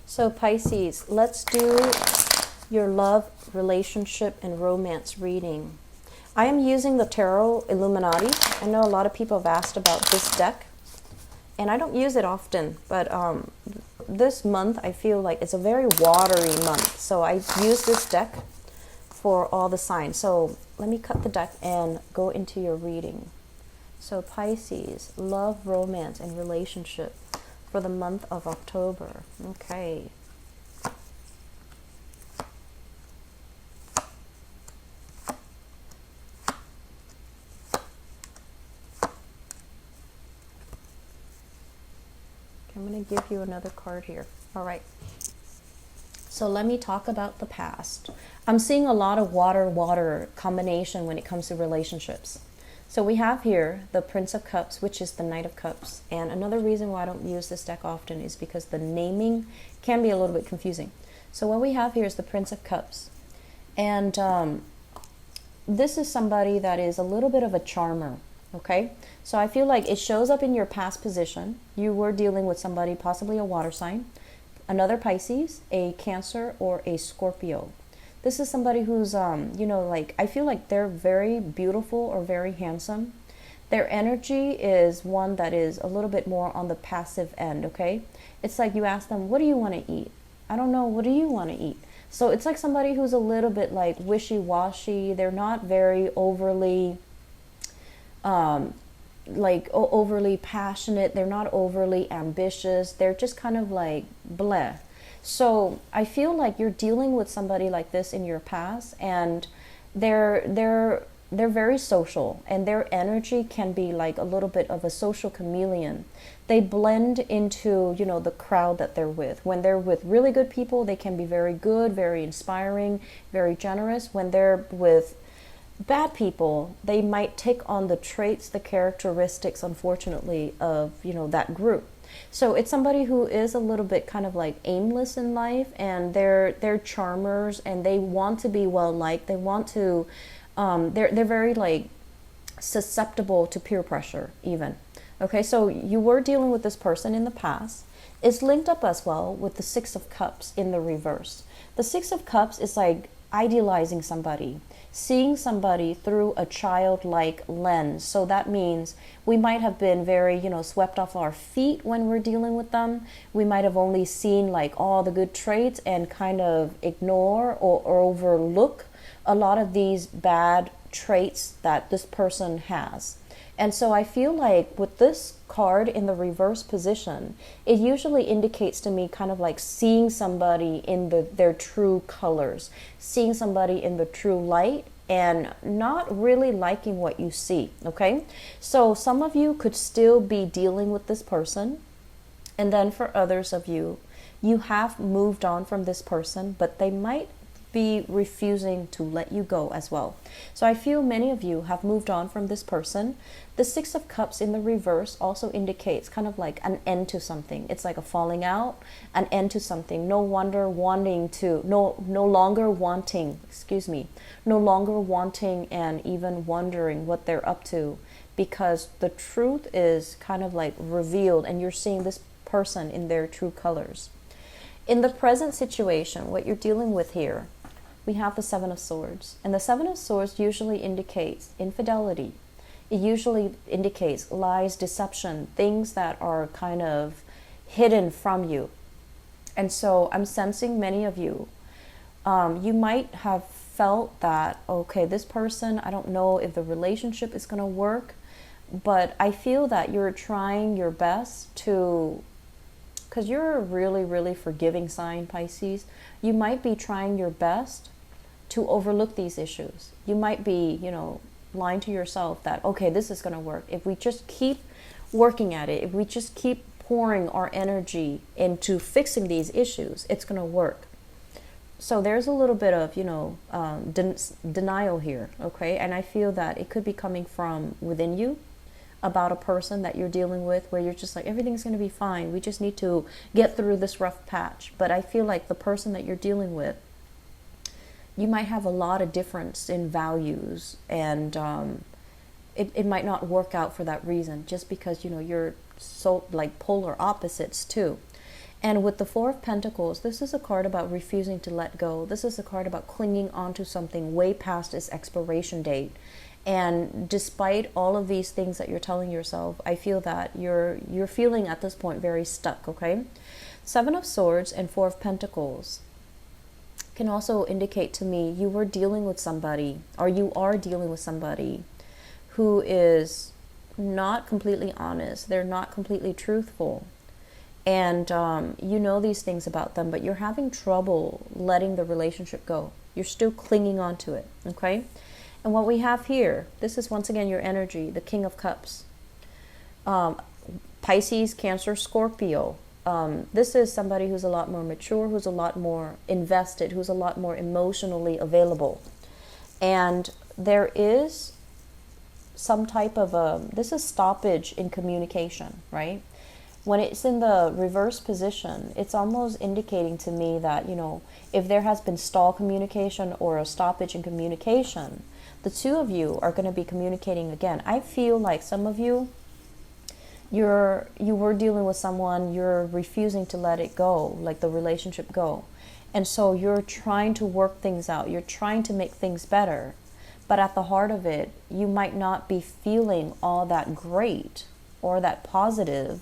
So Pisces, let's do your love, relationship, and romance reading. I am using the Tarot Illuminati. I know a lot of people have asked about this deck, and I don't use it often, but this month I feel like it's a very watery month. So I use this deck for all the signs. So let me cut the deck and go into your reading. So Pisces, love, romance, and relationship for the month of October. Okay. I'm going to give you another card here. All right. So let me talk about the past. I'm seeing a lot of water-water combination when it comes to relationships. So we have here the Prince of Cups, which is the Knight of Cups. And another reason why I don't use this deck often is because the naming can be a little bit confusing. So what we have here is the Prince of Cups. And this is somebody that is a little bit of a charmer, okay? So I feel like it shows up in your past position. You were dealing with somebody, possibly a water sign, another Pisces, a Cancer, or a Scorpio. This is somebody who's, you know, like, I feel like they're very beautiful or very handsome. Their energy is one that is a little bit more on the passive end, okay? It's like you ask them, what do you want to eat? I don't know, what do you want to eat? So it's like somebody who's a little bit like wishy-washy. They're not very overly, overly passionate. They're not overly ambitious. They're just kind of like bleh. So I feel like you're dealing with somebody like this in your past, and they're very social, and their energy can be like a little bit of a social chameleon. They blend into, you know, the crowd that they're with. When they're with really good people, they can be very good, very inspiring, very generous. When they're with bad people, they might take on the traits, the characteristics, unfortunately, of, you know, that group. So it's somebody who is a little bit kind of like aimless in life, and they're charmers, and they want to be well liked. They want to, they're very like susceptible to peer pressure even. Okay, so you were dealing with this person in the past. It's linked up as well with the Six of Cups in the reverse. The Six of Cups is like idealizing somebody, seeing somebody through a childlike lens. So that means we might have been very, you know, swept off our feet when we're dealing with them. We might have only seen like all the good traits and kind of ignore or overlook a lot of these bad traits that this person has. And so I feel like with this card in the reverse position, it usually indicates to me kind of like seeing somebody in their true colors, seeing somebody in the true light, and not really liking what you see, okay? So some of you could still be dealing with this person, and then for others of you, you have moved on from this person, but they might be refusing to let you go as well. So I feel many of you have moved on from this person. The Six of Cups in the reverse also indicates kind of like an end to something. It's like a falling out, an end to something. No longer wanting, and even wondering what they're up to, because the truth is kind of like revealed, and you're seeing this person in their true colors. In the present situation, what you're dealing with here, we have the Seven of Swords. And the Seven of Swords usually indicates infidelity. It usually indicates lies, deception, things that are kind of hidden from you. And so I'm sensing many of you, you might have felt that, okay, this person, I don't know if the relationship is going to work, but I feel that you're trying your best to, because you're a really, really forgiving sign, Pisces, you might be trying your best to overlook these issues. You might be, you know, lying to yourself that, okay, this is going to work. If we just keep working at it, if we just keep pouring our energy into fixing these issues, it's going to work. So there's a little bit of, you know, denial here, okay? And I feel that it could be coming from within you, about a person that you're dealing with, where you're just like, everything's going to be fine. We just need to get through this rough patch. But I feel like the person that you're dealing with, you might have a lot of difference in values, and it might not work out for that reason, just because, you know, you're so like polar opposites too. And with the Four of Pentacles, this is a card about refusing to let go. This is a card about clinging onto something way past its expiration date. And despite all of these things that you're telling yourself, I feel that you're feeling at this point very stuck, okay? Seven of Swords and Four of Pentacles can also indicate to me you were dealing with somebody, or you are dealing with somebody who is not completely honest. They're not completely truthful. And you know these things about them, but you're having trouble letting the relationship go. You're still clinging on to it, okay? And what we have here, this is once again your energy, the King of Cups. Pisces, Cancer, Scorpio. This is somebody who's a lot more mature, who's a lot more invested, who's a lot more emotionally available. And there is some type of this is stoppage in communication, right? When it's in the reverse position, it's almost indicating to me that, you know, if there has been stall communication or a stoppage in communication, the two of you are going to be communicating again. I feel like some of you, you were dealing with someone, you're refusing to let it go, like the relationship go. And so you're trying to work things out. You're trying to make things better. But at the heart of it, you might not be feeling all that great or that positive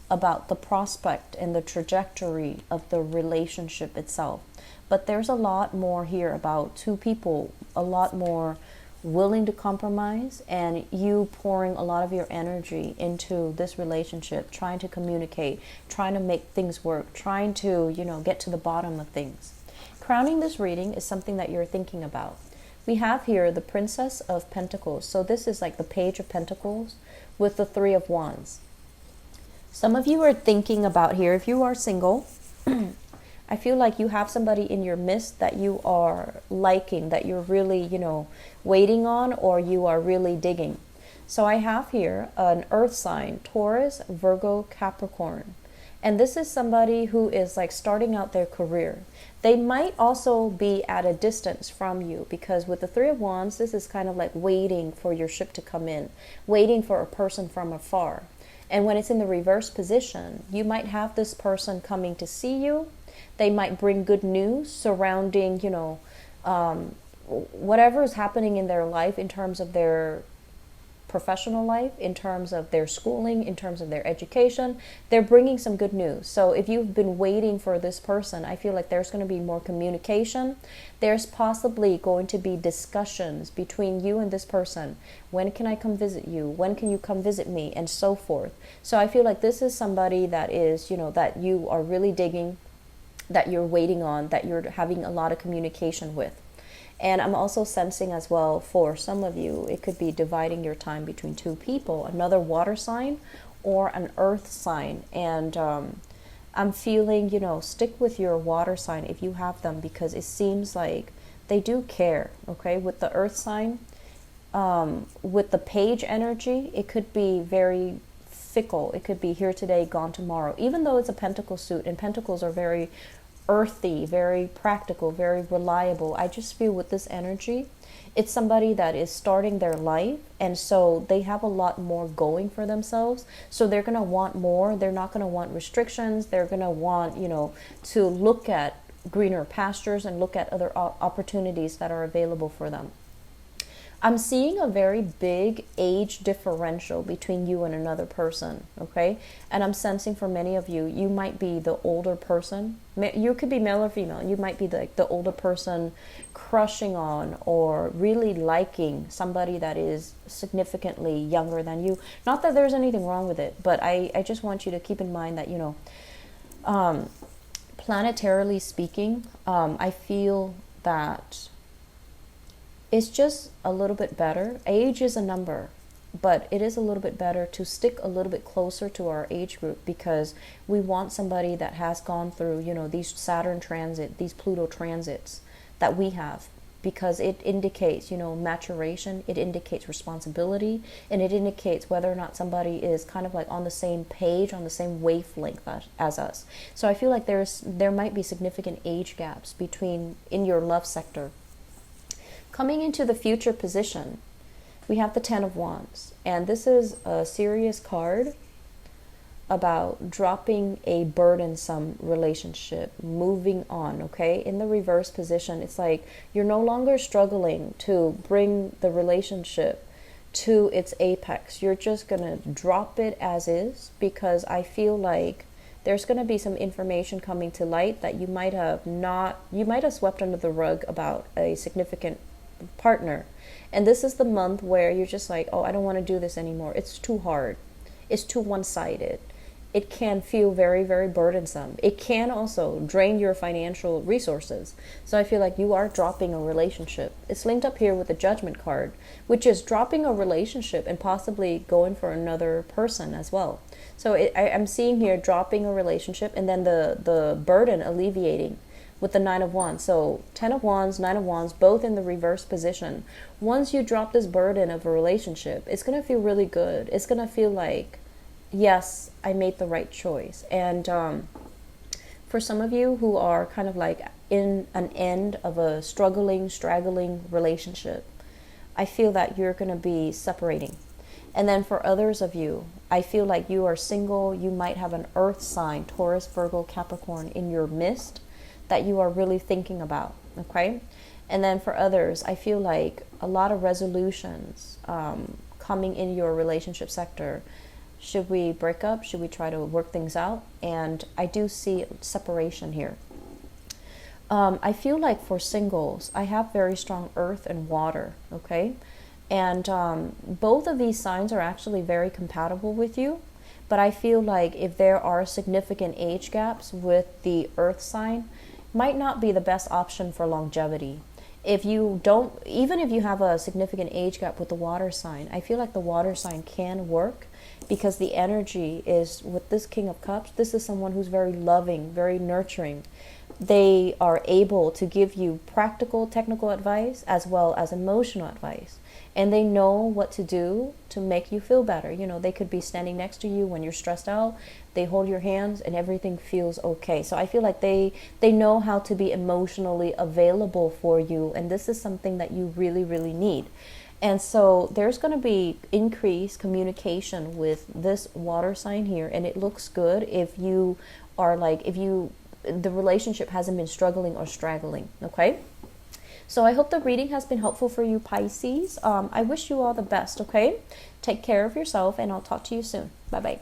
about the prospect and the trajectory of the relationship itself. But there's a lot more here about two people, a lot more willing to compromise, and you pouring a lot of your energy into this relationship, trying to communicate, trying to make things work, trying to, you know, get to the bottom of things. Crowning this reading is something that you're thinking about. We have here the Princess of Pentacles. So this is like the Page of Pentacles with the Three of Wands. Some of you are thinking about here, if you are single, I feel like you have somebody in your midst that you are liking, that you're really, you know, waiting on, or you are really digging. So I have here an earth sign, Taurus, Virgo, Capricorn. And this is somebody who is like starting out their career. They might also be at a distance from you, because with the Three of Wands, this is kind of like waiting for your ship to come in, waiting for a person from afar. And when it's in the reverse position, you might have this person coming to see you. They might bring good news surrounding, you know, whatever is happening in their life in terms of their professional life, in terms of their schooling, in terms of their education. They're bringing some good news. So if you've been waiting for this person, I feel like there's going to be more communication. There's possibly going to be discussions between you and this person. When can I come visit you? When can you come visit me? And so forth. So I feel like this is somebody that is, you know, that you are really digging, that you're waiting on, that you're having a lot of communication with. And I'm also sensing as well, for some of you, it could be dividing your time between two people, another water sign or an earth sign. And I'm feeling, you know, stick with your water sign if you have them, because it seems like they do care, okay? With the earth sign, with the page energy, it could be very fickle. It could be here today, gone tomorrow, even though it's a pentacle suit, and pentacles are very earthy, very practical, very reliable. I just feel with this energy, it's somebody that is starting their life, and so they have a lot more going for themselves. So they're going to want more. They're not going to want restrictions. They're going to want, you know, to look at greener pastures and look at other opportunities that are available for them. I'm seeing a very big age differential between you and another person, okay? And I'm sensing for many of you, you might be the older person. You could be male or female. You might be the older person crushing on or really liking somebody that is significantly younger than you. Not that there's anything wrong with it, but I just want you to keep in mind that, you know, planetarily speaking, I feel that it's just a little bit better. Age is a number, but it is a little bit better to stick a little bit closer to our age group, because we want somebody that has gone through, you know, these Saturn transit, these Pluto transits that we have, because it indicates, you know, maturation, it indicates responsibility, and it indicates whether or not somebody is kind of like on the same page, on the same wavelength as us. So I feel like there might be significant age gaps between in your love sector. Coming into the future position, we have the Ten of Wands, and this is a serious card. about dropping a burdensome relationship, moving on, okay? In the reverse position, it's like you're no longer struggling to bring the relationship to its apex. You're just going to drop it as is, because I feel like there's going to be some information coming to light that you might have swept under the rug about a significant partner. And this is the month where you're just like, oh, I don't want to do this anymore. It's too hard. It's too one-sided. It can feel very, very burdensome. It can also drain your financial resources. So I feel like you are dropping a relationship. It's linked up here with the Judgment card, which is dropping a relationship and possibly going for another person as well. So I'm seeing here dropping a relationship, and then the burden alleviating with the Nine of Wands. So 10 of Wands, 9 of Wands, both in the reverse position. Once you drop this burden of a relationship, it's going to feel really good. It's going to feel like, yes, I made the right choice. And for some of you who are kind of like in an end of a straggling relationship, I feel that you're going to be separating. And then for others of you, I feel like you are single. You might have an earth sign, Taurus, Virgo, Capricorn, in your midst that you are really thinking about, okay? And then for others, I feel like a lot of resolutions coming in your relationship sector. Should we break up? Should we try to work things out? And I do see separation here. I feel like for singles, I have very strong earth and water, okay? And both of these signs are actually very compatible with you. But I feel like if there are significant age gaps with the earth sign, might not be the best option for longevity. If you don't, even if you have a significant age gap with the water sign, I feel like the water sign can work, because the energy is with this King of Cups. This is someone who's very loving, very nurturing. They are able to give you practical, technical advice as well as emotional advice. And they know what to do to make you feel better. You know, they could be standing next to you when you're stressed out. They hold your hands and everything feels okay. So I feel like they know how to be emotionally available for you. And this is something that you really, really need. And so there's going to be increased communication with this water sign here. And it looks good if you are like, the relationship hasn't been struggling or straggling, okay? So I hope the reading has been helpful for you, Pisces. I wish you all the best, okay? Take care of yourself, and I'll talk to you soon. Bye-bye.